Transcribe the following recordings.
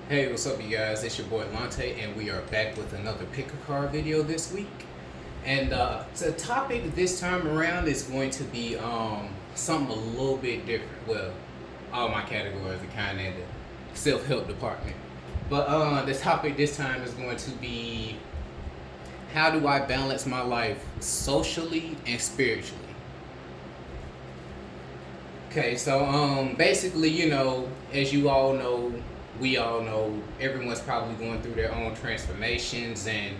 Hey, what's up, you guys? It's your boy Lante, and we are back with another pick a card video this week. And the topic this time around is going to be something a little bit different. Well, all my categories are kind of in the self-help department, but the topic this time is going to be how do I balance my life socially and spiritually. Okay, so basically, as you all know, we all know, everyone's probably going through their own transformations, and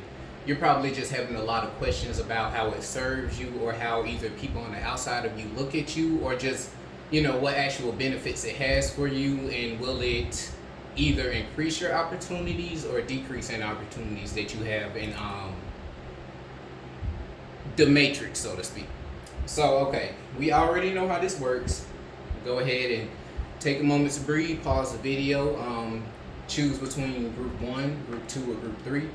you're probably just having a lot of questions about how it serves you, or how either people on the outside of you look at you, or just, what actual benefits it has for you, and will it either increase your opportunities or decrease in opportunities that you have in the matrix, so to speak. So, okay, we already know how this works. Go ahead and take a moment to breathe, pause the video, choose between group 1, group 2, or group 3.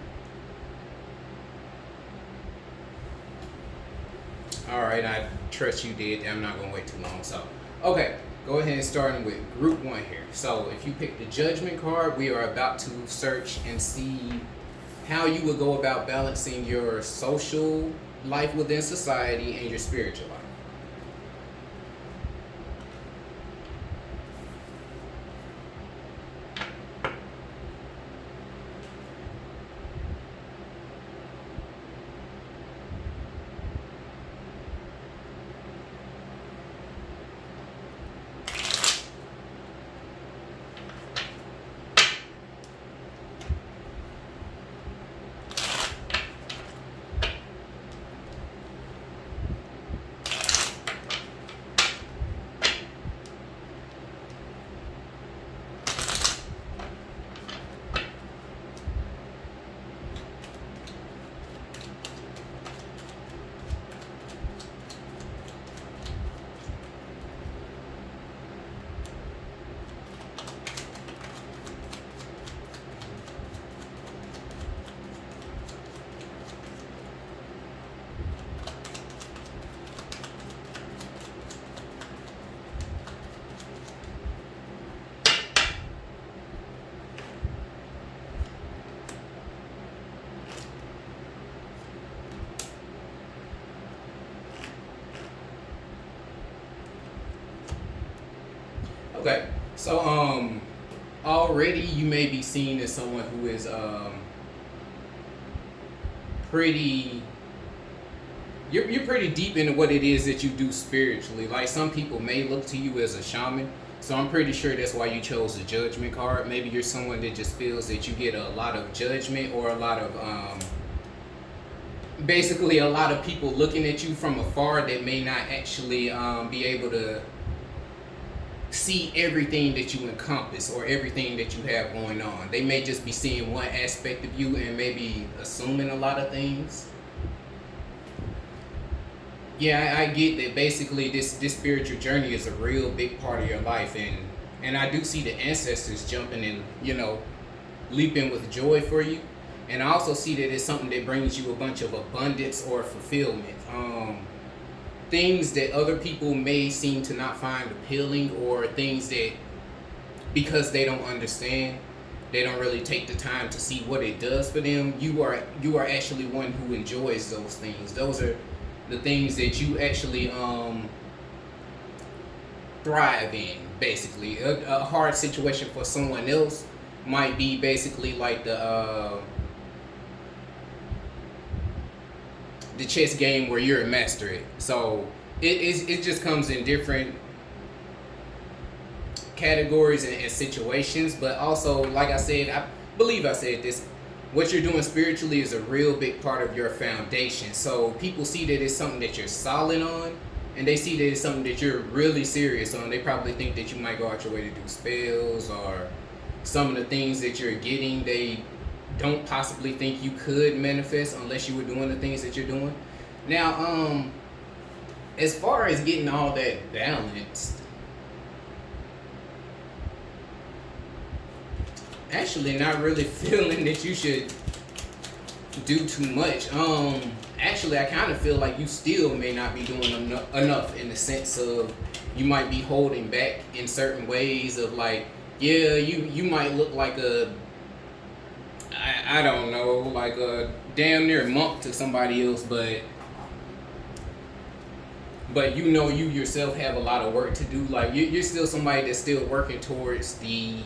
Alright, I trust you did. I'm not going to wait too long. So, okay, go ahead and start with group 1 here. So, if you pick the judgment card, we are about to search and see how you would go about balancing your social life within society and your spiritual life. Okay, so already you may be seen as someone who is pretty. You're pretty deep into what it is that you do spiritually. Like, some people may look to you as a shaman, so I'm pretty sure that's why you chose the judgment card. Maybe you're someone that just feels that you get a lot of judgment, or a lot of basically a lot of people looking at you from afar that may not actually be able to see everything that you encompass or everything that you have going on. They may just be seeing one aspect of you and maybe assuming a lot of things. Yeah, I get that basically this spiritual journey is a real big part of your life, and I do see the ancestors jumping and, leaping with joy for you. And I also see that it's something that brings you a bunch of abundance or fulfillment. Things that other people may seem to not find appealing, or things that, because they don't understand, they don't really take the time to see what it does for them. You are actually one who enjoys those things. Those are the things that you actually thrive in. Basically, a hard situation for someone else might be basically like the chess game where you're a master at. So it just comes in different categories and situations. But also, like I said, I believe I said this, what you're doing spiritually is a real big part of your foundation. So people see that it's something that you're solid on, and they see that it's something that you're really serious on. They probably think that you might go out your way to do spells, or some of the things that you're getting, they don't possibly think you could manifest unless you were doing the things that you're doing. Now, as far as getting all that balanced, actually not really feeling that you should do too much. Actually, I kind of feel like you still may not be doing enough, in the sense of you might be holding back in certain ways of, like, yeah, you might look like I don't know, like a damn near monk to somebody else, but you know you yourself have a lot of work to do. Like you're still somebody that's still working towards the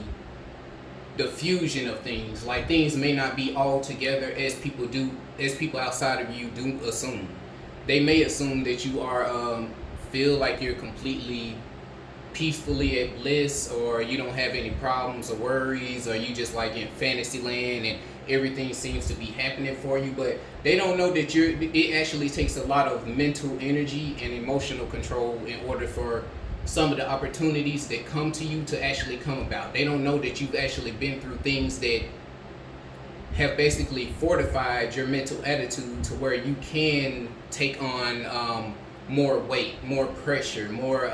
fusion of things. Like things may not be all together as people outside of you do assume. They may assume that you are feel like you're completely peacefully at bliss, or you don't have any problems or worries, or you just like in fantasy land and everything seems to be happening for you. But they don't know that it actually takes a lot of mental energy and emotional control in order for some of the opportunities that come to you to actually come about. They don't know that you've actually been through things that have basically fortified your mental attitude to where you can take on more weight, more pressure, more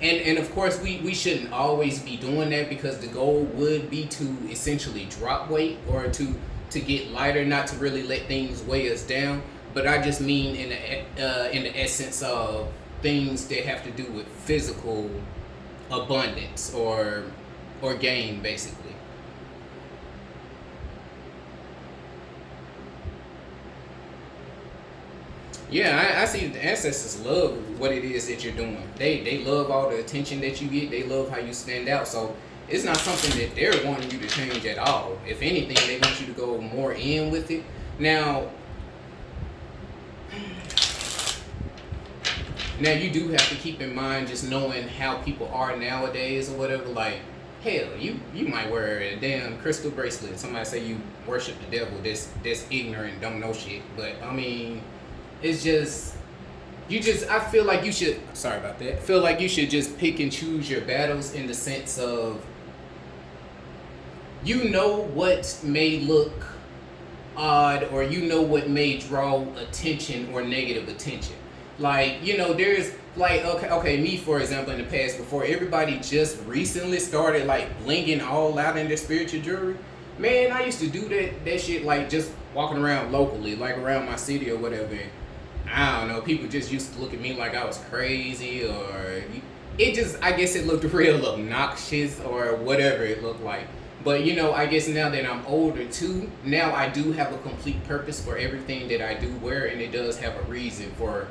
and of course we shouldn't always be doing that, because the goal would be to essentially drop weight or to get lighter, not to really let things weigh us down. But I just mean in the essence of things that have to do with physical abundance or gain, basically. Yeah, I see that the ancestors love what it is that you're doing. They love all the attention that you get. They love how you stand out. So it's not something that they're wanting you to change at all. If anything, they want you to go more in with it. Now you do have to keep in mind, just knowing how people are nowadays or whatever. Like, hell, you might wear a damn crystal bracelet. Somebody say you worship the devil. That's ignorant, don't know shit. But I mean, it's just I feel like you should. Sorry about that. Feel like you should just pick and choose your battles, in the sense of, you know what may look odd, or you know what may draw attention or negative attention. Like, there's like, okay, me for example, in the past, before everybody just recently started like blinging all out in their spiritual jewelry, man, I used to do that shit, like just walking around locally, like around my city or whatever. I don't know, people just used to look at me like I was crazy, or it just, I guess it looked real obnoxious or whatever it looked like. But I guess now that I'm older too, now I do have a complete purpose for everything that I do wear, and it does have a reason for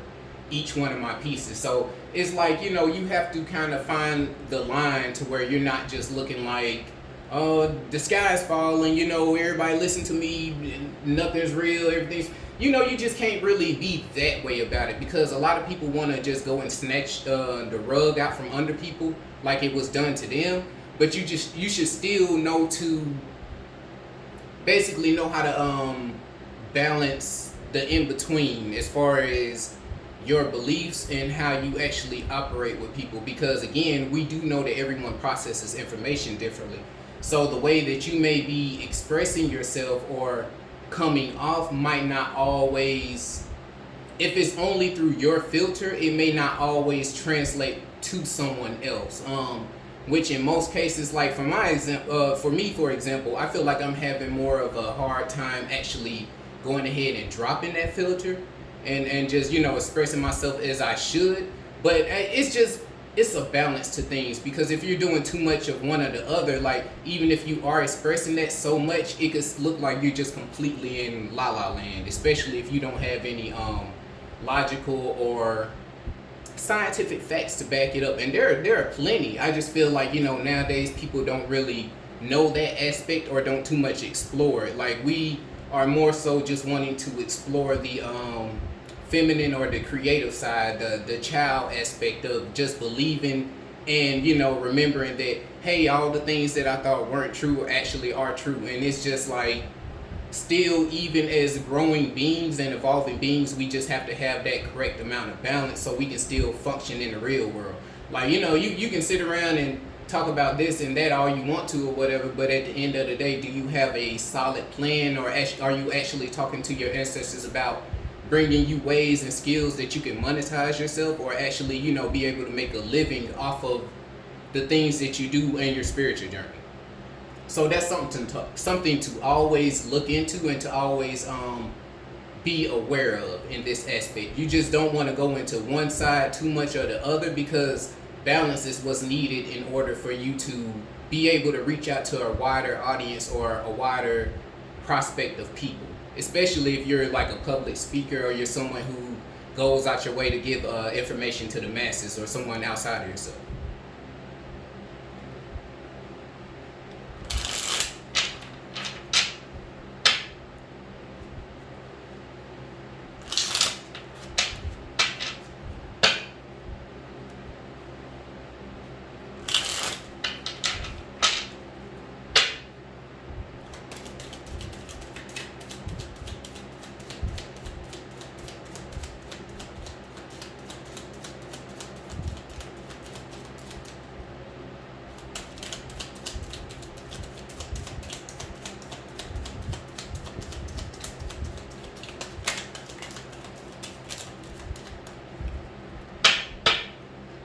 each one of my pieces. So it's like, you have to kind of find the line to where you're not just looking like, oh, the sky's falling, everybody listen to me, nothing's real, everything's, you just can't really be that way about it, because a lot of people want to just go and snatch the rug out from under people like it was done to them. But you should still know to basically know how to balance the in between, as far as your beliefs and how you actually operate with people, because again, we do know that everyone processes information differently. So the way that you may be expressing yourself or coming off might not always, if it's only through your filter, it may not always translate to someone else. Which in most cases, like for me, for example, I feel like I'm having more of a hard time actually going ahead and dropping that filter and just, expressing myself as I should. But it's a balance to things, because if you're doing too much of one or the other, like even if you are expressing that so much, it could look like you're just completely in la la land, especially if you don't have any logical or scientific facts to back it up. And there are plenty. I just feel like, nowadays people don't really know that aspect, or don't too much explore it. Like, we are more so just wanting to explore the feminine or the creative side, the child aspect of just believing and remembering that, hey, all the things that I thought weren't true actually are true. And it's just like, still, even as growing beings and evolving beings, we just have to have that correct amount of balance so we can still function in the real world. Like, you can sit around and talk about this and that all you want to or whatever, but at the end of the day, do you have a solid plan, or are you actually talking to your ancestors about bringing you ways and skills that you can monetize yourself, or actually, be able to make a living off of the things that you do in your spiritual journey? So that's something to always look into, and to always be aware of in this aspect. You just don't want to go into one side too much or the other, because balance is what's needed in order for you to be able to reach out to a wider audience or a wider prospect of people, especially if you're like a public speaker or you're someone who goes out your way to give information to the masses or someone outside of yourself.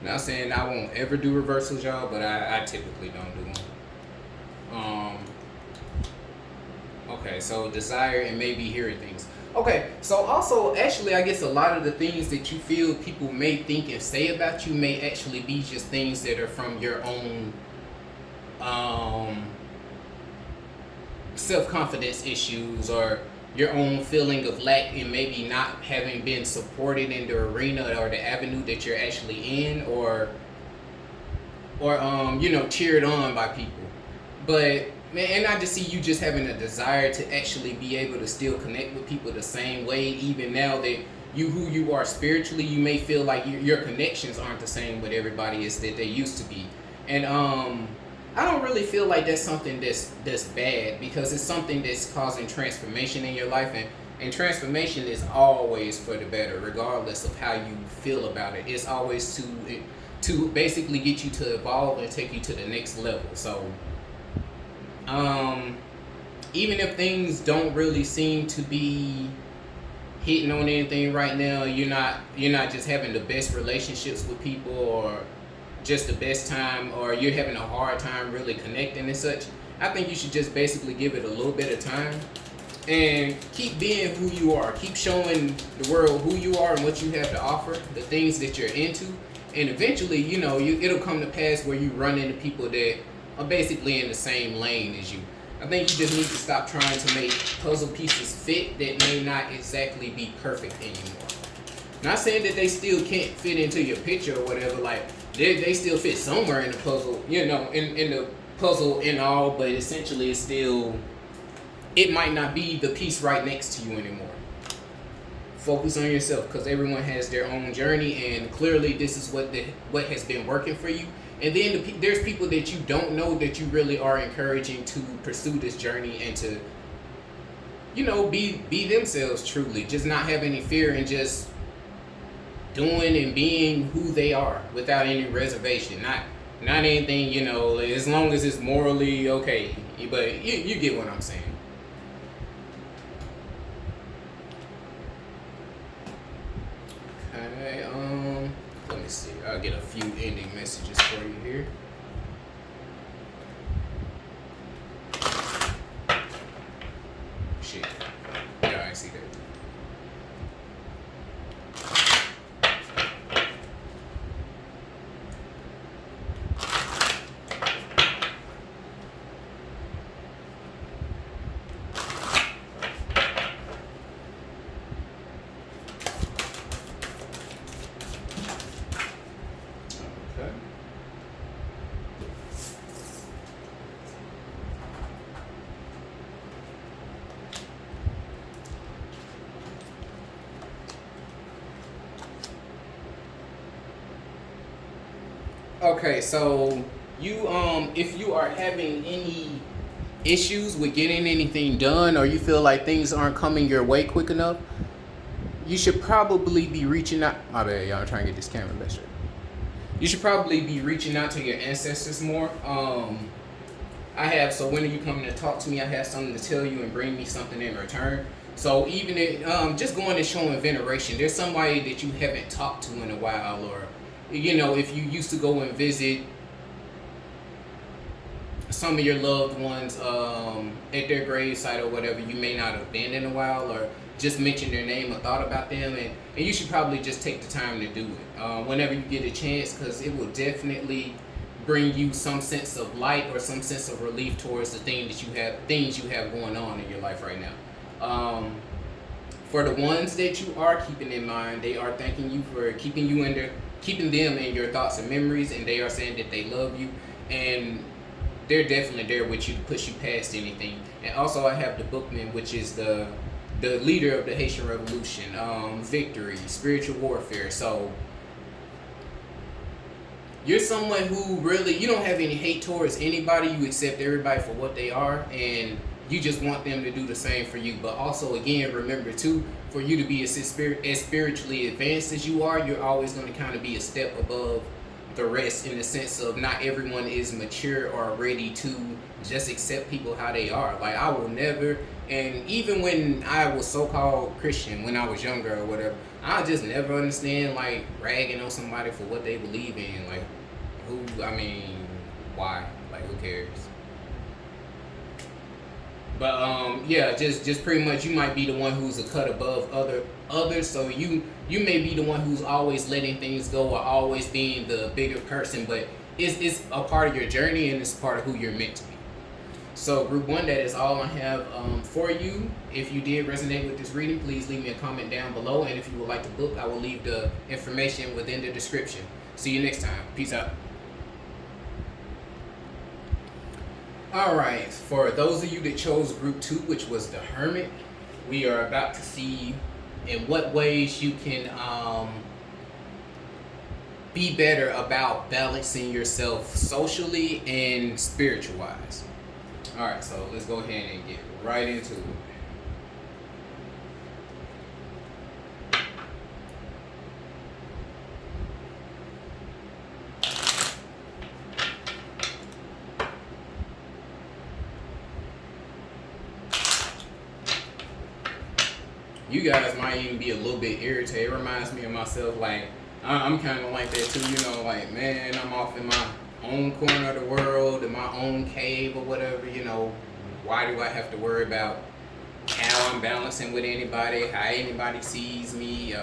Not saying I won't ever do reversals, y'all, but I typically don't do them. Okay, so desire and maybe hearing things. Okay, so also, actually, I guess a lot of the things that you feel people may think and say about you may actually be just things that are from your own self-confidence issues or your own feeling of lack and maybe not having been supported in the arena or the avenue that you're actually in, or cheered on by people. But man, and I just see you just having a desire to actually be able to still connect with people the same way, even now that who you are spiritually, you may feel like your connections aren't the same with everybody as that they used to be. And I don't really feel like that's something that's bad, because it's something that's causing transformation in your life, and transformation is always for the better, regardless of how you feel about it. It's always to basically get you to evolve and take you to the next level. So even if things don't really seem to be hitting on anything right now, you're not just having the best relationships with people or just the best time, or you're having a hard time really connecting and such, I think you should just basically give it a little bit of time and keep being who you are. Keep showing the world who you are and what you have to offer, the things that you're into, and eventually, it'll come to pass where you run into people that are basically in the same lane as you. I think you just need to stop trying to make puzzle pieces fit that may not exactly be perfect anymore. Not saying that they still can't fit into your picture or whatever, like they still fit somewhere in the puzzle, in the puzzle and all, but essentially it might not be the piece right next to you anymore. Focus on yourself, because everyone has their own journey, and clearly this is what has been working for you. And then there's people that you don't know that you really are encouraging to pursue this journey and to, be themselves truly. Just not have any fear and just doing and being who they are without any reservation. Not anything, as long as it's morally okay. But you get what I'm saying. Okay, let me see. I'll get a few ending messages for you here. Shit. Yeah, I see that. Okay, so you if you are having any issues with getting anything done, or you feel like things aren't coming your way quick enough, you should probably be reaching out. My bad, y'all. I'm trying to get this camera back straight. You should probably be reaching out to your ancestors more. So when you come to talk to me, I have something to tell you and bring me something in return. So even just going and showing veneration, there's somebody that you haven't talked to in a while, or if you used to go and visit some of your loved ones at their gravesite or whatever, you may not have been in a while, or just mention their name or thought about them, and you should probably just take the time to do it whenever you get a chance, because it will definitely bring you some sense of light or some sense of relief towards the things you have going on in your life right now. For the ones that you are keeping in mind, they are thanking you for keeping them in your thoughts and memories, and they are saying that they love you, and they're definitely there with you to push you past anything. And also, I have the bookman, which is the leader of the Haitian Revolution, victory, spiritual warfare. So you're someone who really, you don't have any hate towards anybody. You accept everybody for what they are, and you just want them to do the same for you. But also, again, remember too, for you to be as spiritually advanced as you are, you're always going to kind of be a step above the rest, in the sense of not everyone is mature or ready to just accept people how they are. Like, I will never, and even when I was so-called Christian, when I was younger or whatever, I just never understand, like, ragging on somebody for what they believe in. Like, why? Like, who cares? But yeah, just pretty much, you might be the one who's a cut above others. So you may be the one who's always letting things go or always being the bigger person, but it's a part of your journey, and it's part of who you're meant to be. So group 1, that is all I have for you. If you did resonate with this reading, please leave me a comment down below, and if you would like to book, I will leave the information within the description. See you next time. Peace out. Alright, for those of you that chose group 2, which was the Hermit, we are about to see in what ways you can be better about balancing yourself socially and spiritual wise. Alright, so let's go ahead and get right into it. You guys might even be a little bit irritated. It reminds me of myself. Like, I'm kind of like that too, you know, like, man, I'm off in my own corner of the world, in my own cave or whatever, you know. Why do I have to worry about how I'm balancing with anybody, how anybody sees me,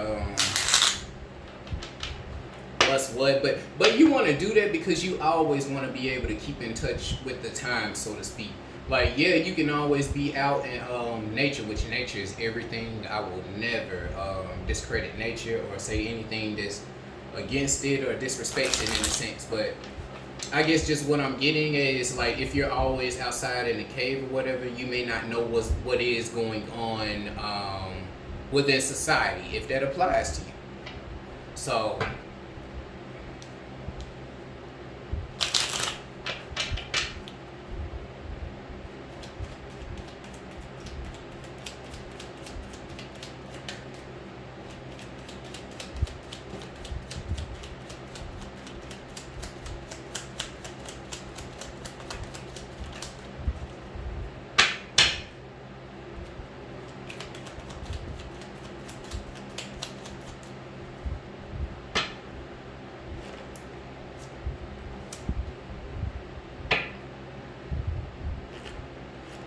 what's what? But you want to do that because you always want to be able to keep in touch with the times, so to speak. Like, yeah, you can always be out in nature, which nature is everything. I will never discredit nature or say anything that's against it or disrespect it in a sense. But I guess just what I'm getting is, like, if you're always outside in a cave or whatever, you may not know what is going on within society, if that applies to you. So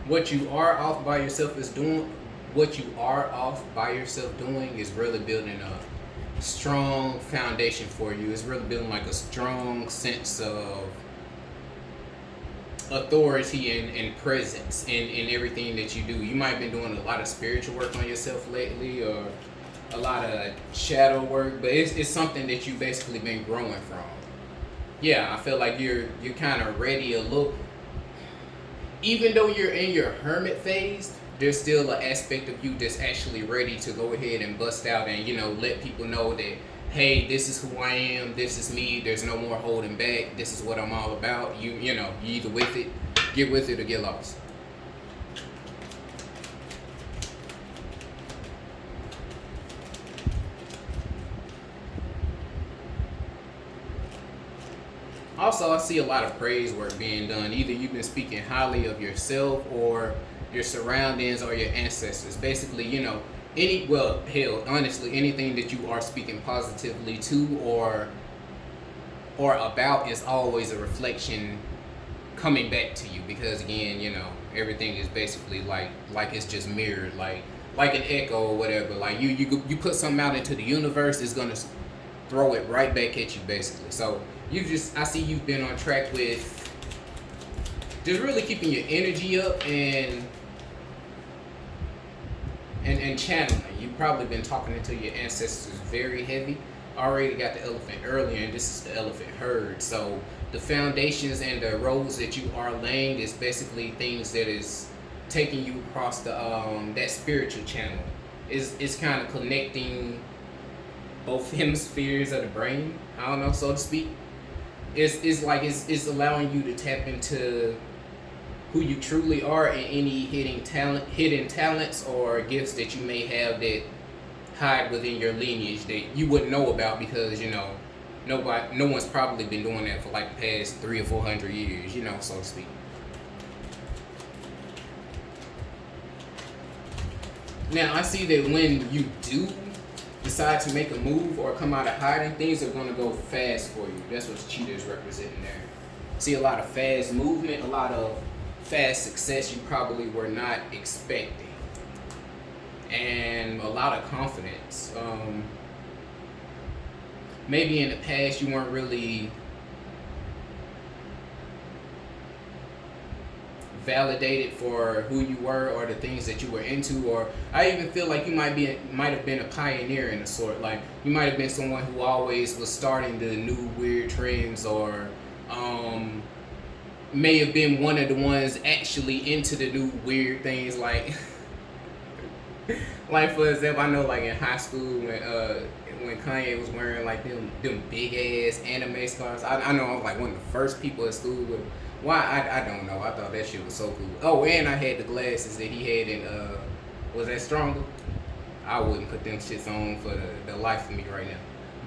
what you are off by yourself doing is really building a strong foundation for you. It's really building like a strong sense of authority and presence in everything that you do. You might have been doing a lot of spiritual work on yourself lately, or a lot of shadow work, but it's something that you've basically been growing from. Yeah, I feel like you're kind of ready a little. Even though you're in your hermit phase, there's still an aspect of you that's actually ready to go ahead and bust out and, you know, let people know that, hey, this is who I am, this is me, there's no more holding back, this is what I'm all about. You either with it, get with it, or get lost. Also, I see a lot of praise work being done. Either you've been speaking highly of yourself or your surroundings or your ancestors. Basically, you know, honestly, anything that you are speaking positively to or about is always a reflection coming back to you, because again, you know, everything is basically like it's just mirrored, like an echo or whatever. Like you put something out into the universe, it's gonna throw it right back at you, basically. So I see you've been on track with just really keeping your energy up and channeling. You've probably been talking into your ancestors very heavy. I already got the elephant earlier, and this is the elephant herd. So the foundations and the roads that you are laying is basically things that is taking you across the that spiritual channel. It's kind of connecting both hemispheres of the brain. I don't know, so to speak. It's allowing you to tap into who you truly are and any hidden talents or gifts that you may have that hide within your lineage that you wouldn't know about because no one's probably been doing that for like the past 300 or 400 years, so to speak. Now I see that when you do decide to make a move or come out of hiding, things are going to go fast for you. That's what the cheetah is representing there. See a lot of fast movement, a lot of fast success you probably were not expecting, and a lot of confidence. Maybe in the past you weren't really validated for who you were or the things that you were into, or I even feel like you might have been a pioneer in a sort. Like you might have been someone who always was starting the new weird trends, or may have been one of the ones actually into the new weird things. Like like for example, I know like in high school when Kanye was wearing like them big ass anime scars. I know I was like one of the first people at school with. Why I don't know. I thought that shit was so cool. Oh, and I had the glasses that he had in was that Stronger? I wouldn't put them shits on for the life of me right now.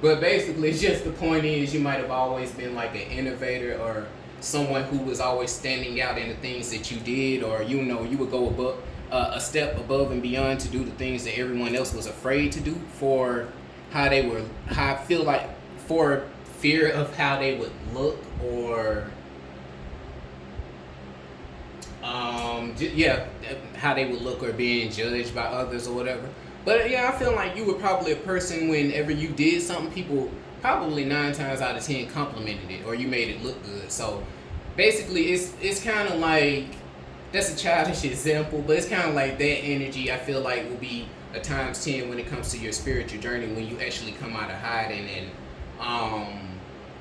But basically, just the point is, you might have always been like an innovator or someone who was always standing out in the things that you did, or you would go above a step above and beyond to do the things that everyone else was afraid to do for how I feel like for fear of how they would look, or how they would look or being judged by others or whatever. But yeah, I feel like you were probably a person whenever you did something, people probably 9 times out of 10 complimented it or you made it look good. So basically it's kind of like, that's a childish example, but it's kind of like that energy I feel like will be a times 10 when it comes to your spiritual journey, when you actually come out of hiding and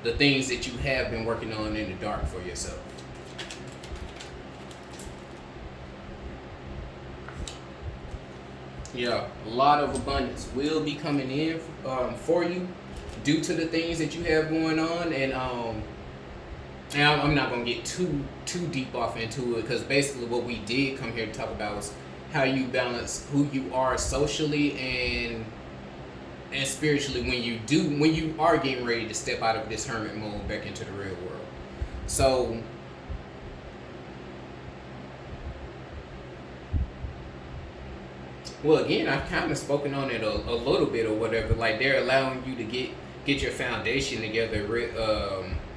the things that you have been working on in the dark for yourself. Yeah, a lot of abundance will be coming in for you due to the things that you have going on, and I'm not gonna get too deep off into it, because basically what we did come here to talk about was how you balance who you are socially and spiritually when you are getting ready to step out of this hermit mode back into the real world. So well, again, I've kind of spoken on it a little bit or whatever. Like they're allowing you to get your foundation together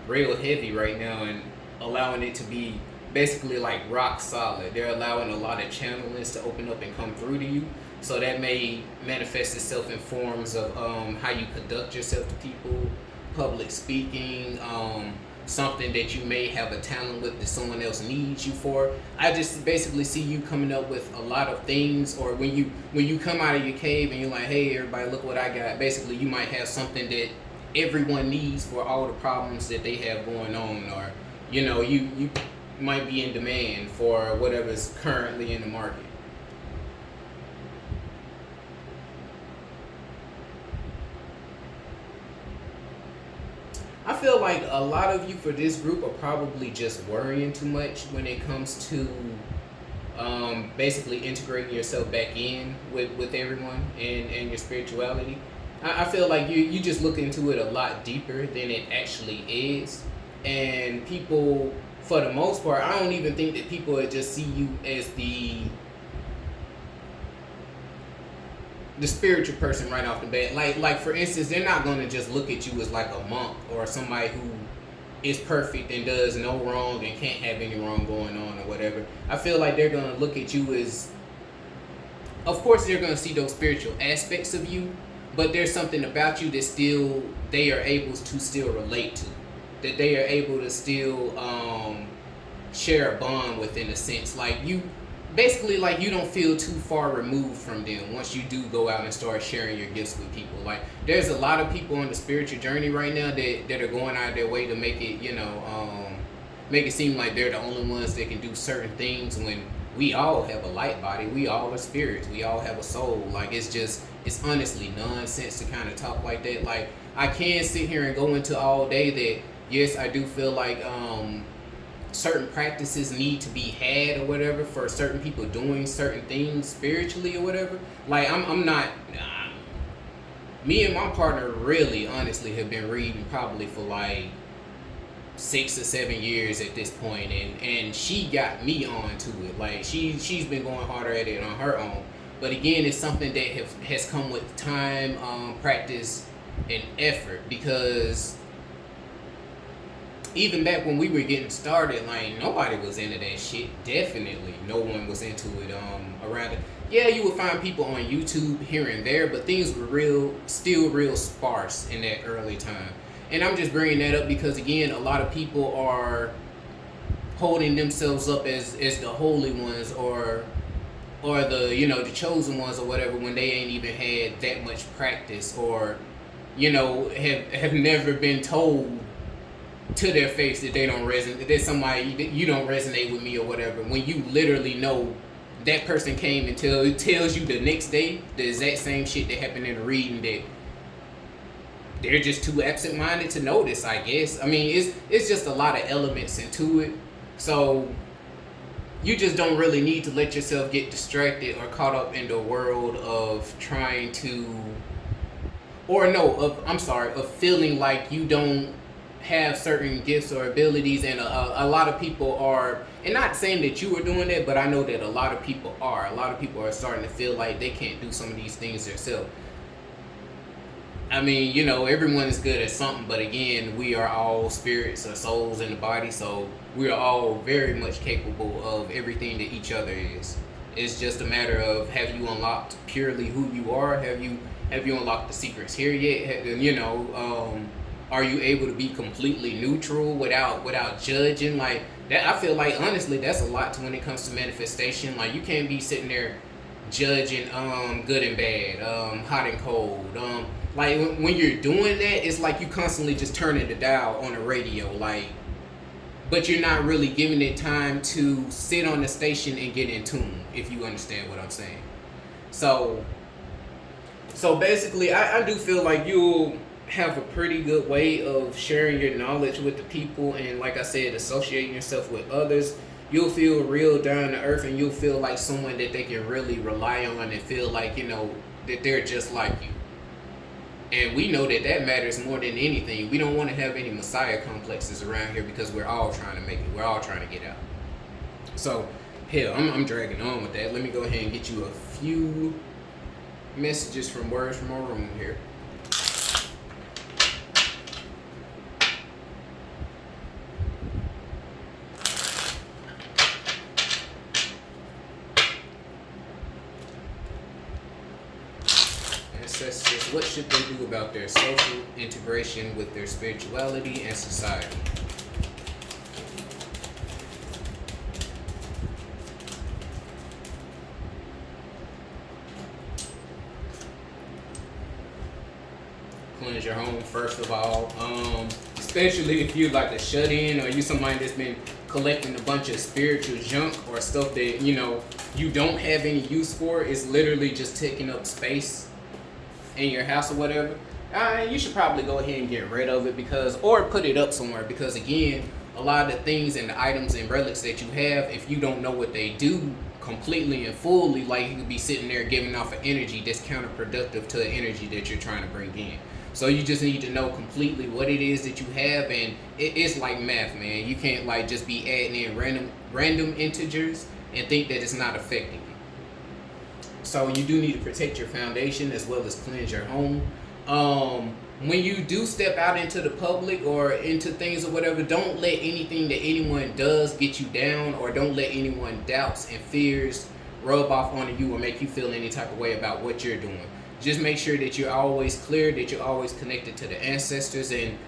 real heavy right now, and allowing it to be basically like rock solid. They're allowing a lot of channelings to open up and come through to you. So that may manifest itself in forms of how you conduct yourself to people, public speaking, something that you may have a talent with that someone else needs you for. I just basically see you coming up with a lot of things, or when you come out of your cave and you're like, hey everybody, look what I got. Basically you might have something that everyone needs for all the problems that they have going on, or you might be in demand for whatever's currently in the market. I feel like a lot of you for this group are probably just worrying too much when it comes to basically integrating yourself back in with everyone and your spirituality. I feel like you just look into it a lot deeper than it actually is. And people, for the most part, I don't even think that people would just see you as the spiritual person right off the bat. Like for instance, they're not going to just look at you as like a monk or somebody who is perfect and does no wrong and can't have any wrong going on or whatever. I feel like they're going to look at you as, of course they're going to see those spiritual aspects of you, but there's something about you that still they are able to still relate to. that they are able to still share a bond with, in a sense. Like you, basically, like you don't feel too far removed from them once you do go out and start sharing your gifts with people. Like there's a lot of people on the spiritual journey right now that are going out of their way to make it, make it seem like they're the only ones that can do certain things, when we all have a light body, we all are spirits, we all have a soul. Like it's honestly nonsense to kind of talk like that. Like I can sit here and go into all day that yes, I do feel like certain practices need to be had or whatever for certain people doing certain things spiritually or whatever. Like I'm not me and my partner really honestly have been reading probably for like 6 or 7 years at this point, and she got me onto it. Like she's been going harder at it on her own, but again, it's something that has come with time, practice, and effort. Because even back when we were getting started, like nobody was into that shit. Definitely no one was into it around it. Yeah, you would find people on YouTube here and there, but things were still real sparse in that early time. And I'm just bringing that up because, again, a lot of people are holding themselves up as the holy ones or the, the chosen ones or whatever, when they ain't even had that much practice, or, have never been told to their face that they don't resonate, that somebody, that you don't resonate with me or whatever, when you literally know that person came and tells you the next day the exact same shit that happened in the reading, that they're just too absent-minded to notice, I guess. I mean, it's just a lot of elements into it. So you just don't really need to let yourself get distracted or caught up in the world of trying to, of feeling like you don't have certain gifts or abilities. And a lot of people are, and not saying that you are doing that, but I know that a lot of people are. A lot of people are starting to feel like they can't do some of these things themselves. I mean, everyone is good at something, but again, we are all spirits or souls in the body, so we are all very much capable of everything that each other is. It's just a matter of, have you unlocked purely who you are? Have you unlocked the secrets here yet? Are you able to be completely neutral without judging? Like that, I feel like honestly, that's a lot when it comes to manifestation. Like you can't be sitting there judging good and bad, hot and cold. Like when you're doing that, it's like you constantly just turning the dial on the radio, like, but you're not really giving it time to sit on the station and get in tune, if you understand what I'm saying. So basically, I do feel like you'll have a pretty good way of sharing your knowledge with the people, and like I said, associating yourself with others. You'll feel real down to earth, and you'll feel like someone that they can really rely on and feel like, that they're just like you. And we know that matters more than anything. We don't want to have any messiah complexes around here, because we're all trying to make it. We're all trying to get out. So, hell, I'm dragging on with that. Let me go ahead and get you a few messages from Words from Our Room here. What should they do about their social integration with their spirituality and society? Cleanse your home first of all. Especially if you're like a shut-in, or you somebody that's been collecting a bunch of spiritual junk or stuff that you don't have any use for. It's literally just taking up space in your house or whatever. You should probably go ahead and get rid of it, or put it up somewhere, because again, a lot of the things and the items and relics that you have, if you don't know what they do completely and fully, like you could be sitting there giving off an energy that's counterproductive to the energy that you're trying to bring in. So you just need to know completely what it is that you have, and it's like math, man. You can't like just be adding in random integers and think that it's not affecting you. So you do need to protect your foundation as well as cleanse your home. When you do step out into the public or into things or whatever, don't let anything that anyone does get you down, or don't let anyone doubts and fears rub off onto you or make you feel any type of way about what you're doing. Just make sure that you're always clear, that you're always connected to the ancestors, and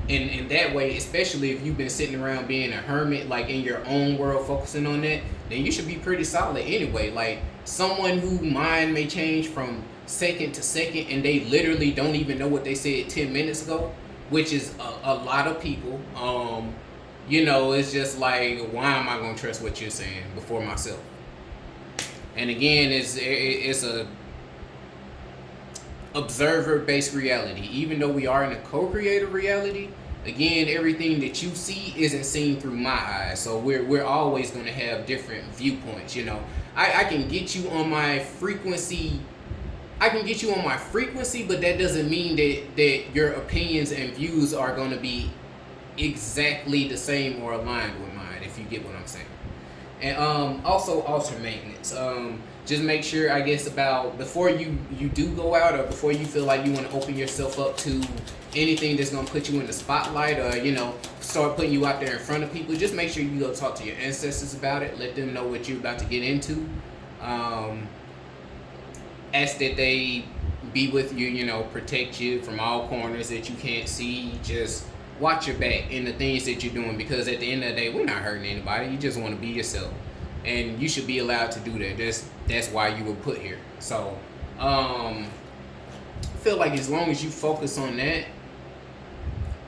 And in that way, especially if you've been sitting around being a hermit, like in your own world, focusing on that, then you should be pretty solid anyway. Like someone who mind may change from second to second, and they literally don't even know what they said 10 minutes ago, which is a lot of people. It's just like, why am I gonna trust what you're saying before myself? And again, it's a observer-based reality. Even though we are in a co-creative reality, again, everything that you see isn't seen through my eyes. So we're always going to have different viewpoints. I can get you on my frequency. But that doesn't mean that your opinions and views are going to be exactly the same or aligned with mine, if you get what I'm saying. And also altar maintenance. Just make sure, I guess, about before you do go out, or before you feel like you want to open yourself up to anything that's going to put you in the spotlight, or start putting you out there in front of people, just make sure you go talk to your ancestors about it. Let them know what you're about to get into. Ask that they be with you, protect you from all corners that you can't see. Just watch your back in the things that you're doing, because at the end of the day, we're not hurting anybody. You just want to be yourself, and you should be allowed to do that. That's why you were put here. So I feel like as long as you focus on that,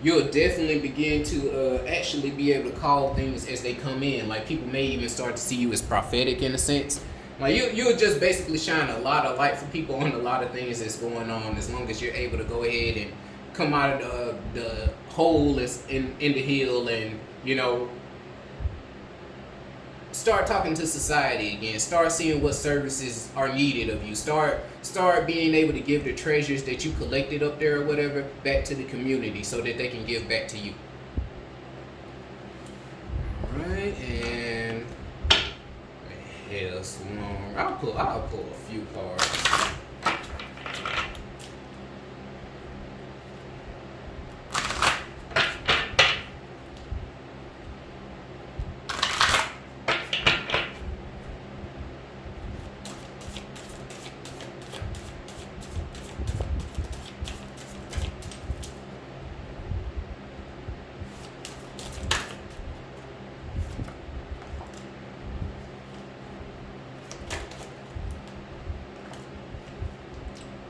you'll definitely begin to actually be able to call things as they come in. Like people may even start to see you as prophetic in a sense. Like you'll just basically shine a lot of light for people on a lot of things that's going on, as long as you're able to go ahead and come out of the hole that's in the hill, and start talking to society again. Start seeing what services are needed of you. Start being able to give the treasures that you collected up there or whatever back to the community, so that they can give back to you. Alright, and hell, so long. I'll pull a few cards.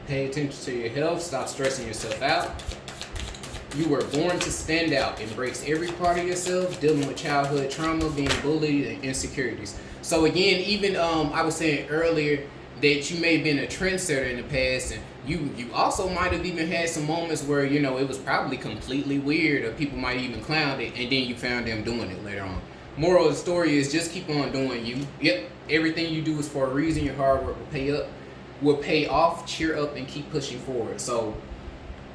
Pay attention to your health. Stop stressing yourself out. You were born to stand out. Embrace every part of yourself. Dealing with childhood trauma, being bullied, and insecurities. So again, even I was saying earlier that you may have been a trendsetter in the past, and you also might have even had some moments where it was probably completely weird, or people might even clown it, and then you found them doing it later on. Moral of the story is just keep on doing you. Yep, everything you do is for a reason. Your hard work will pay off. Cheer up and keep pushing forward. So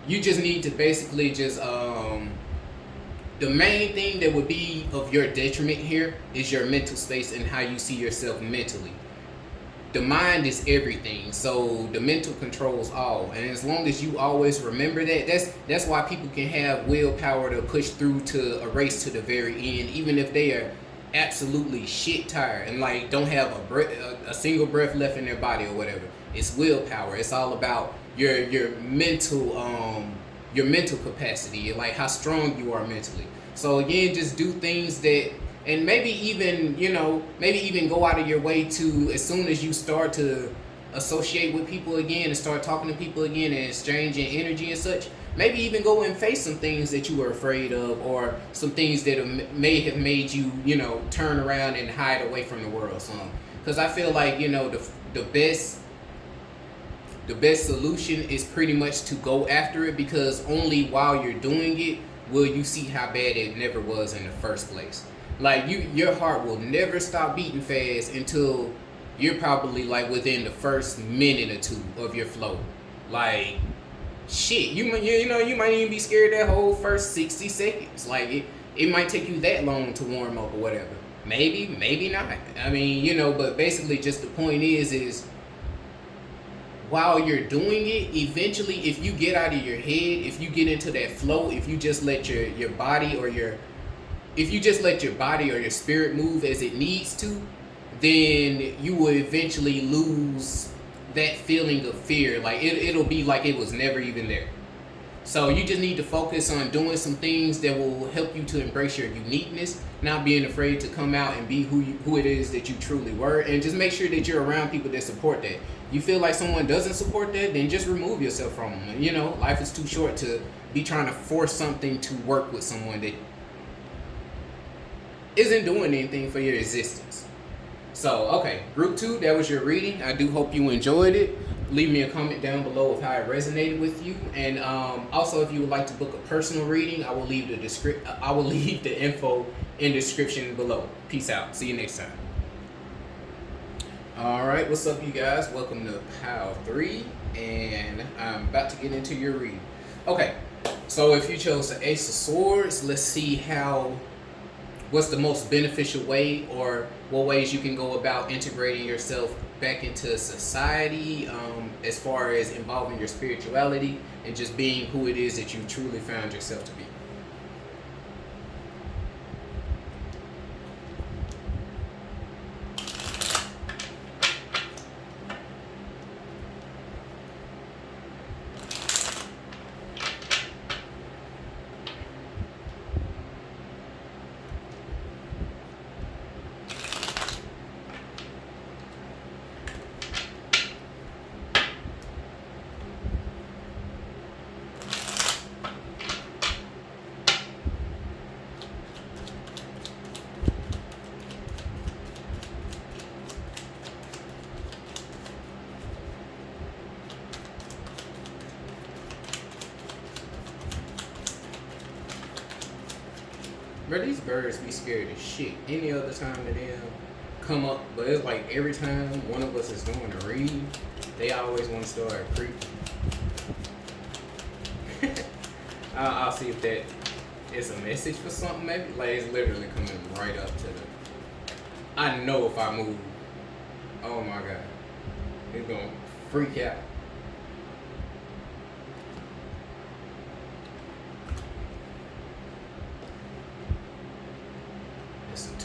you just need to basically just the main thing that would be of your detriment here is your mental space and how you see yourself mentally. The mind is everything, so the mental controls all. And as long as you always remember that, that's why people can have willpower to push through to a race to the very end, even if they are absolutely shit tired and like don't have a single breath left in their body or whatever. It's willpower. It's all about your mental capacity, like how strong you are mentally. So again, just do things that, and maybe even go out of your way to, as soon as you start to associate with people again and start talking to people again and exchanging energy and such, maybe even go and face some things that you were afraid of, or some things that may have made you turn around and hide away from the world some. Because I feel like the best solution is pretty much to go after it, because only while you're doing it will you see how bad it never was in the first place. Like your heart will never stop beating fast until you're probably like within the first minute or two of your flow. Like shit, you might even be scared that whole first 60 seconds. Like it might take you that long to warm up or whatever. Maybe not. I mean, but basically just the point is while you're doing it, eventually if you get out of your head, if you get into that flow, if you just let your body or your spirit move as it needs to, then you will eventually lose that feeling of fear. Like it'll be like it was never even there. So you just need to focus on doing some things that will help you to embrace your uniqueness, not being afraid to come out and be who it is that you truly were, and just make sure that you're around people that support that. You feel like someone doesn't support that, then just remove yourself from them. You know, life is too short to be trying to force something to work with someone that isn't doing anything for your existence. So, okay, group 2, that was your reading. I do hope you enjoyed it. Leave me a comment down below of how it resonated with you, and also if you would like to book a personal reading, I will leave the info in the description below. Peace out. See you next time. All right, what's up, you guys? Welcome to Pile 3, and I'm about to get into your reading. Okay, so if you chose the Ace of Swords, let's see what's the most beneficial way, or what ways you can go about integrating yourself back into society, as far as involving your spirituality and just being who it is that you truly found yourself to be. Bro, these birds be scared as shit. Any other time that they come up, but it's like every time one of us is doing a read, they always want to start creeping. I'll see if that is a message for something, maybe. Like, it's literally coming right up to the... I know if I move, oh my god, it's gonna freak out.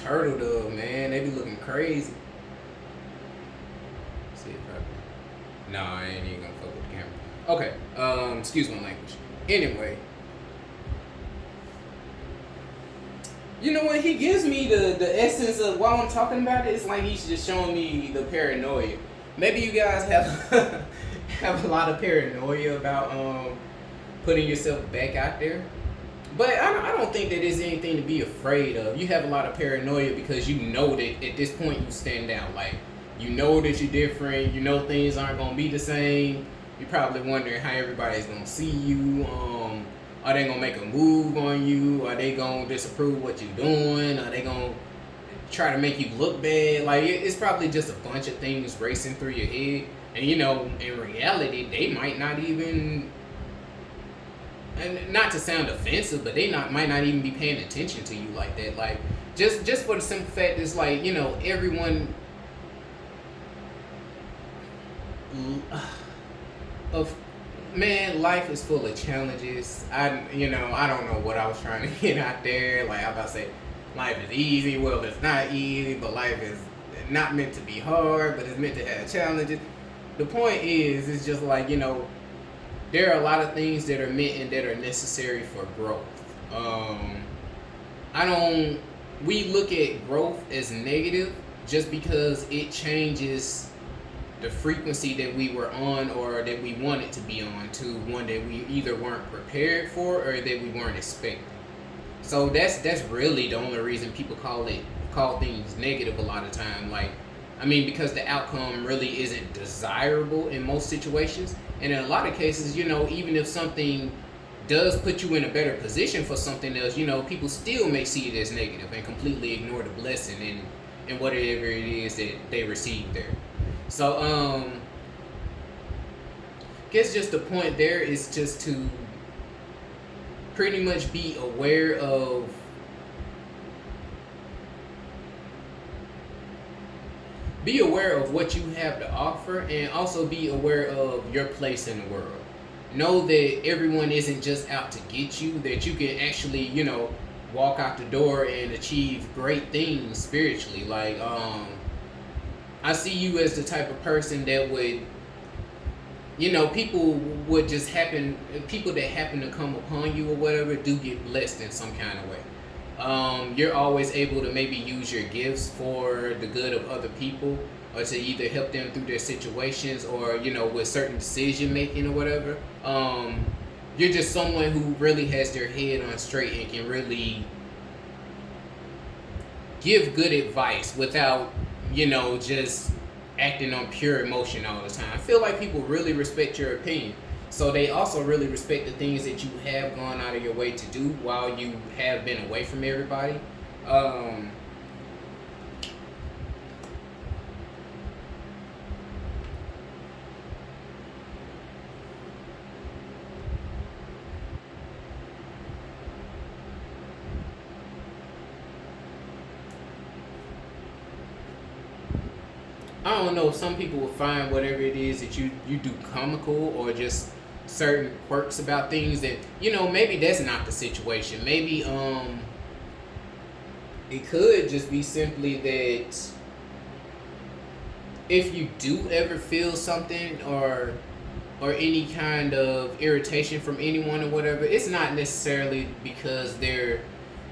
Turtle dove, man, they be looking crazy. Let's see if I... Nah, I ain't even gonna fuck with the camera. Okay, excuse my language. Anyway, you know what? He gives me the essence of while I'm talking about it. It's like he's just showing me the paranoia. Maybe you guys have have a lot of paranoia about putting yourself back out there. But I don't think that there's anything to be afraid of. You have a lot of paranoia because you know that at this point you stand out. Like, you know that you're different. You know things aren't going to be the same. You're probably wondering how everybody's going to see you. Are they going to make a move on you? Are they going to disapprove what you're doing? Are they going to try to make you look bad? Like, it's probably just a bunch of things racing through your head. And, you know, in reality, they might not even... And not to sound offensive, but they might not even be paying attention to you like that. Like, just for the simple fact, it's like, you know, everyone man, life is full of challenges. I don't know what I was trying to get out there. Like, I'm about to say, life is easy. Well, it's not easy, but life is not meant to be hard, but it's meant to have challenges. The point is, it's just like, you know, there are a lot of things that are meant and that are necessary for growth. We look at growth as negative just because it changes the frequency that we were on or that we wanted to be on to one that we either weren't prepared for or that we weren't expecting. So that's really the only reason people call things negative a lot of time. Like, I mean, because the outcome really isn't desirable in most situations. And in a lot of cases, you know, even if something does put you in a better position for something else, you know, people still may see it as negative and completely ignore the blessing in whatever it is that they received there. So, I guess just the point there is just to pretty much be aware of what you have to offer, and also be aware of your place in the world. Know that everyone isn't just out to get you, that you can actually, you know, walk out the door and achieve great things spiritually. Like, I see you as the type of person that would people would just happen, people that happen to come upon you or whatever do get blessed in some kind of way. You're always able to maybe use your gifts for the good of other people, or to either help them through their situations, or with certain decision making or whatever. You're just someone who really has their head on straight and can really give good advice without just acting on pure emotion all the time. I feel like people really respect your opinion. So they also really respect the things that you have gone out of your way to do while you have been away from everybody. Um, I don't know if some people will find whatever it is that you do comical, or just certain quirks about things that maybe that's not the situation. Maybe it could just be simply that if you do ever feel something, or any kind of irritation from anyone or whatever, it's not necessarily because they're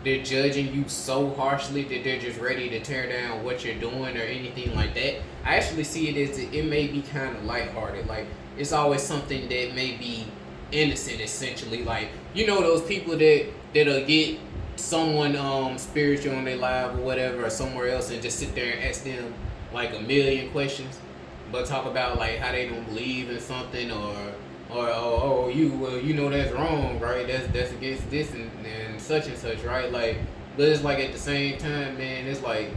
judging you so harshly that they're just ready to tear down what you're doing or anything like that. I actually see it as it may be kind of lighthearted. Like, it's always something that may be innocent, essentially. Like, those people that'll get someone spiritual in their life or whatever, or somewhere else, and just sit there and ask them like a million questions, but talk about like how they don't believe in something, or oh, that's wrong, right? That's against this and such, right? Like, but it's like at the same time, man, it's like,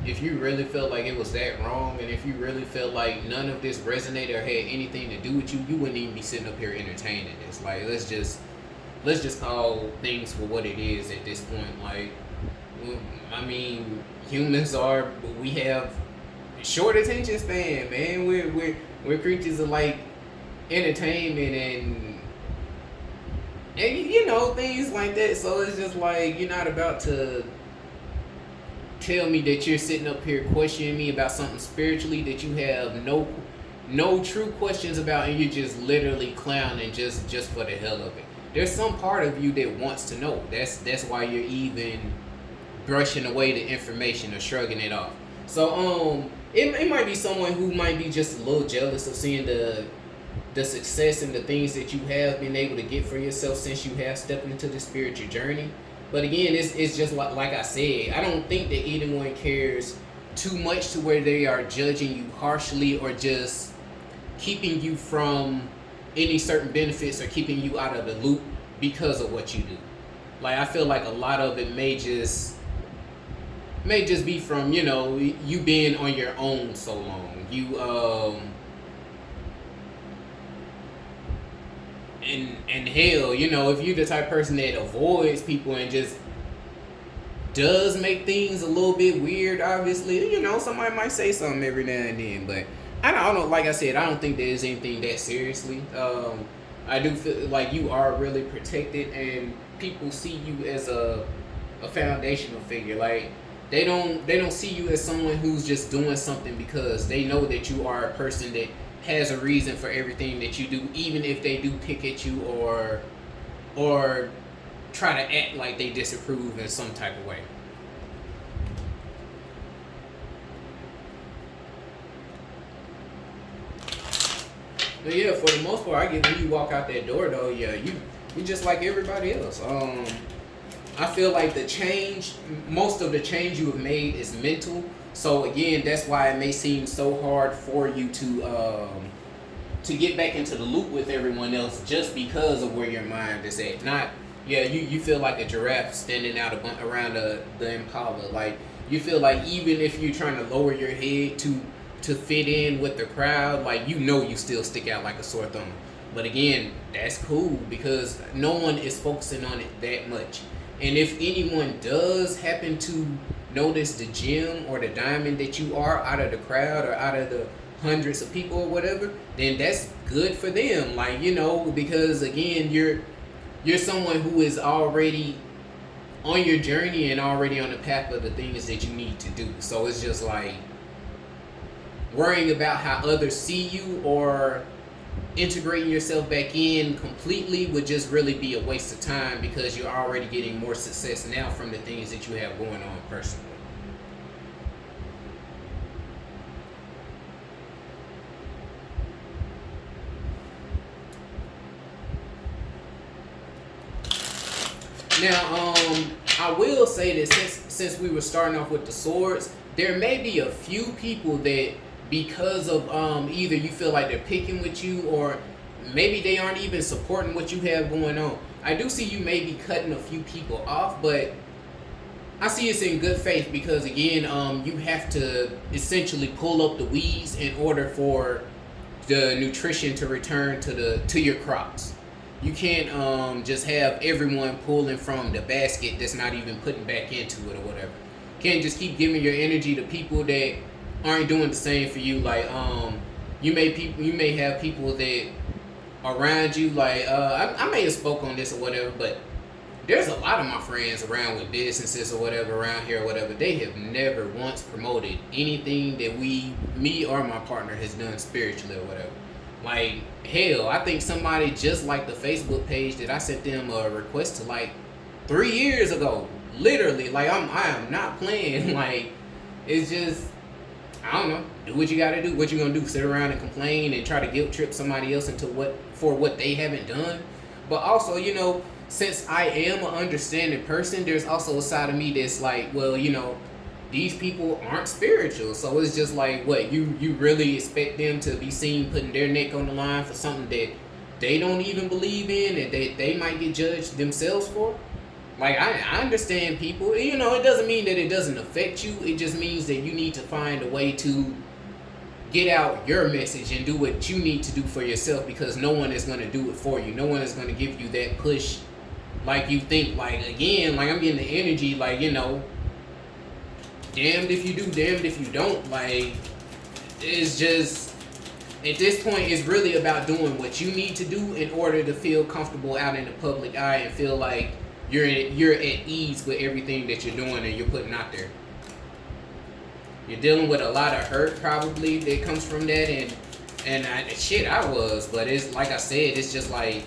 if you really felt like it was that wrong, and if you really felt like none of this resonated or had anything to do with you, you wouldn't even be sitting up here entertaining this. Like, let's just call things for what it is at this point. Like, I mean, we have short attention span, man. We're creatures of like entertainment and things like that. So it's just like, you're not about to tell me that you're sitting up here questioning me about something spiritually that you have no true questions about, and you're just literally clowning just for the hell of it. There's some part of you that wants to know. That's why you're even brushing away the information or shrugging it off. So it might be someone who might be just a little jealous of seeing the success and the things that you have been able to get for yourself since you have stepped into the spiritual journey. But again, it's just like I said, I don't think that anyone cares too much to where they are judging you harshly, or just keeping you from any certain benefits, or keeping you out of the loop because of what you do. Like, I feel like a lot of it may just be from you being on your own so long. And hell, if you're the type of person that avoids people and just does make things a little bit weird, obviously, somebody might say something every now and then. But I don't know, like I said, I don't think there's anything that seriously. I do feel like you are really protected, and people see you as a foundational figure. Like, they don't see you as someone who's just doing something, because they know that you are a person that has a reason for everything that you do, even if they do pick at you or try to act like they disapprove in some type of way. But yeah, for the most part, I get when you walk out that door though, yeah, you just like everybody else. I feel like most of the change you have made is mental. So again, that's why it may seem so hard for you to get back into the loop with everyone else, just because of where your mind is at. Not, yeah, you feel like a giraffe standing out around the impala. Like, you feel like even if you're trying to lower your head to fit in with the crowd, like, you still stick out like a sore thumb. But again, that's cool, because no one is focusing on it that much. And if anyone does happen to notice the gem or the diamond that you are out of the crowd, or out of the hundreds of people or whatever, then that's good for them. Like, because again, you're someone who is already on your journey and already on the path of the things that you need to do. So it's just like, worrying about how others see you, or integrating yourself back in completely would just really be a waste of time, because you're already getting more success now from the things that you have going on personally. Now, I will say that since we were starting off with the swords, there may be a few people that, because of either you feel like they're picking with you, or maybe they aren't even supporting what you have going on. I do see you may be cutting a few people off, but I see it's in good faith, because again, you have to essentially pull up the weeds in order for the nutrition to return to your crops. You can't just have everyone pulling from the basket that's not even putting back into it or whatever. You can't just keep giving your energy to people that aren't doing the same for you. Like you may have people that around you, like I may have spoke on this or whatever, but there's a lot of my friends around with businesses or whatever around here or whatever. They have never once promoted anything that me or my partner has done spiritually or whatever. Like, hell, I think somebody just like the Facebook page that I sent them a request to like 3 years ago. Literally, like I am not playing. Like, it's just, I don't know. Do what you gotta do. What you gonna do? Sit around and complain and try to guilt trip somebody else into what they haven't done? But also, since I am an understanding person, there's also a side of me that's like, well, these people aren't spiritual. So it's just like, what, you really expect them to be seen putting their neck on the line for something that they don't even believe in, and they might get judged themselves for? Like, I understand people. It doesn't mean that it doesn't affect you. It just means that you need to find a way to get out your message and do what you need to do for yourself, because no one is going to do it for you. No one is going to give you that push like you think. Like, again, like I'm getting the energy, like, damned if you do, damned if you don't. Like, it's just, at this point, it's really about doing what you need to do in order to feel comfortable out in the public eye and feel like you're at ease with everything that you're doing and you're putting out there. You're dealing with a lot of hurt probably that comes from that, and I was, but it's like I said, it's just like,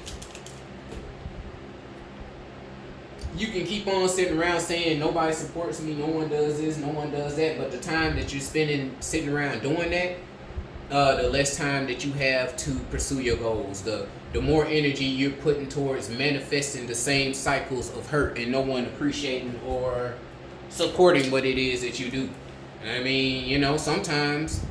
you can keep on sitting around saying nobody supports me, no one does this, no one does that, but the time that you're spending sitting around doing that, the less time that you have to pursue your goals, the more energy you're putting towards manifesting the same cycles of hurt and no one appreciating or supporting what it is that you do. I mean, sometimes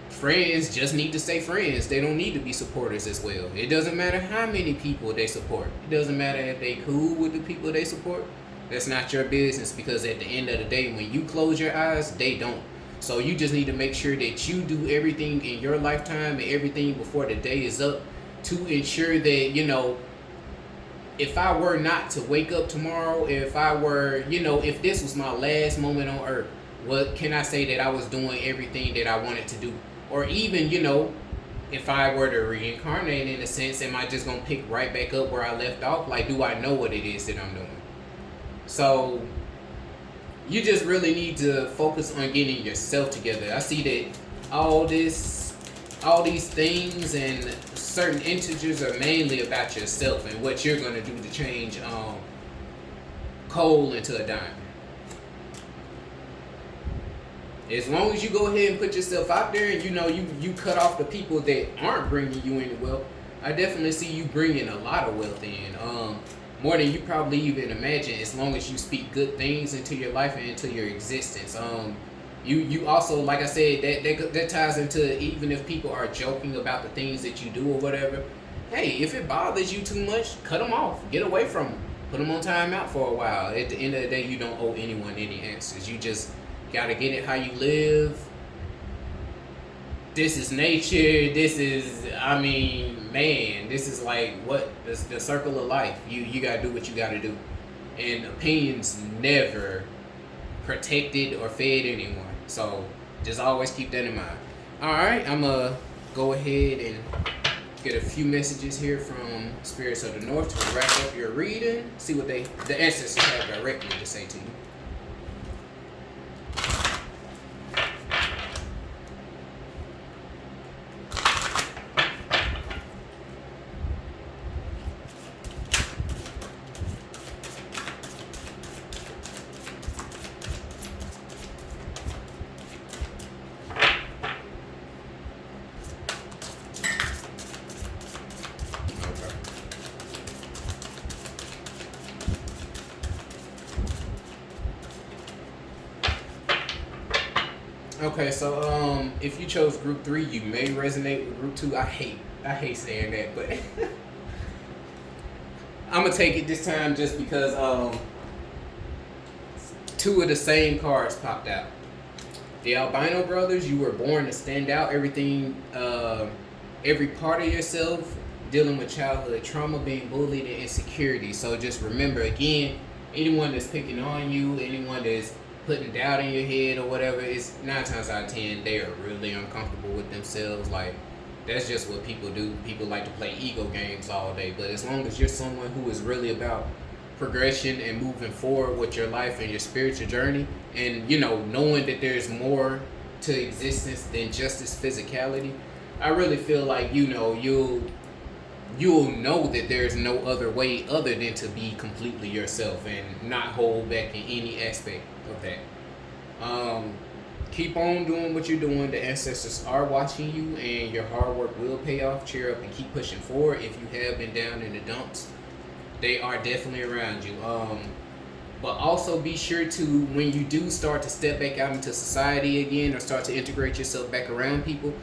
friends just need to stay friends. They don't need to be supporters as well. It doesn't matter how many people they support. It doesn't matter if they cool with the people they support. That's not your business, because at the end of the day, when you close your eyes, they don't. So you just need to make sure that you do everything in your lifetime and everything before the day is up to ensure that, if I were not to wake up tomorrow, if I were, if this was my last moment on earth, what can I say that I was doing everything that I wanted to do? Or even, if I were to reincarnate in a sense, am I just going to pick right back up where I left off? Like, do I know what it is that I'm doing? So you just really need to focus on getting yourself together. I see that all these things and certain integers are mainly about yourself and what you're going to do to change coal into a diamond. As long as you go ahead and put yourself out there and you cut off the people that aren't bringing you any wealth, I definitely see you bringing a lot of wealth in. More than you probably even imagine, as long as you speak good things into your life and into your existence. You also, like I said, that ties into, even if people are joking about the things that you do or whatever, hey, if it bothers you too much, cut them off. Get away from them. Put them on timeout for a while. At the end of the day, you don't owe anyone any answers. You just gotta get it how you live. This is nature. This is, this is like what? The circle of life. You gotta do what you gotta do. And opinions never protected or fed anyone. So just always keep that in mind. Alright, I'm gonna go ahead and get a few messages here from Spirits of the North to wrap up your reading. See what the ancestors have directly to say to you. Okay, so if you chose group 3, you may resonate with group 2. I hate saying that, but I'm gonna take it this time just because two of the same cards popped out. The albino brothers, you were born to stand out. Everything, every part of yourself, dealing with childhood trauma, being bullied, and insecurity. So just remember, again, anyone that's picking on you, anyone that's putting doubt in your head or whatever, it's 9 times out of 10 they are really uncomfortable with themselves. Like, that's just what people do. People like to play ego games all day. But as long as you're someone who is really about progression and moving forward with your life and your spiritual journey, and knowing that there's more to existence than just this physicality, I really feel like you'll know that there's no other way other than to be completely yourself and not hold back in any aspect of that. Keep on doing what you're doing. The ancestors are watching you, and your hard work will pay off. Cheer up and keep pushing forward. If you have been down in the dumps, they are definitely around you. But also be sure to, when you do start to step back out into society again or start to integrate yourself back around people,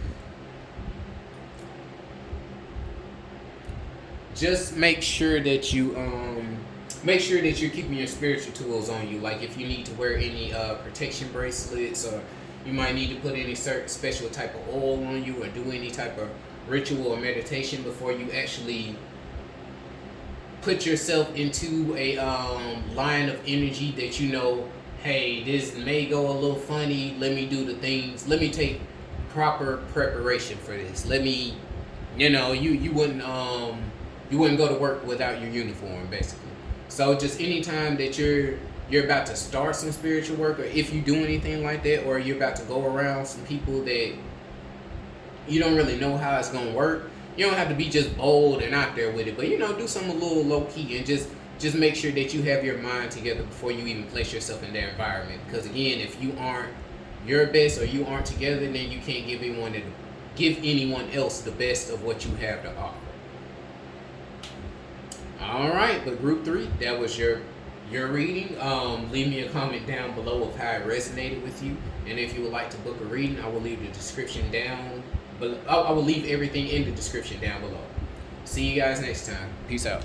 just make sure that you're keeping your spiritual tools on you. Like if you need to wear any protection bracelets, or you might need to put any certain special type of oil on you, or do any type of ritual or meditation before you actually put yourself into a line of energy that hey, this may go a little funny. Let me do the things. Let me take proper preparation for this. Let me, you wouldn't go to work without your uniform, basically. So just anytime that you're about to start some spiritual work, or if you do anything like that, or you're about to go around some people that you don't really know how it's gonna work, you don't have to be just bold and out there with it, but do something a little low key, and just make sure that you have your mind together before you even place yourself in that environment. Because again, if you aren't your best or you aren't together, then you can't give anyone else the best of what you have to offer. All right, but group 3, that was your reading. Leave me a comment down below of how it resonated with you, and if you would like to book a reading, I will leave the description down. But I will leave everything in the description down below. See you guys next time. Peace out.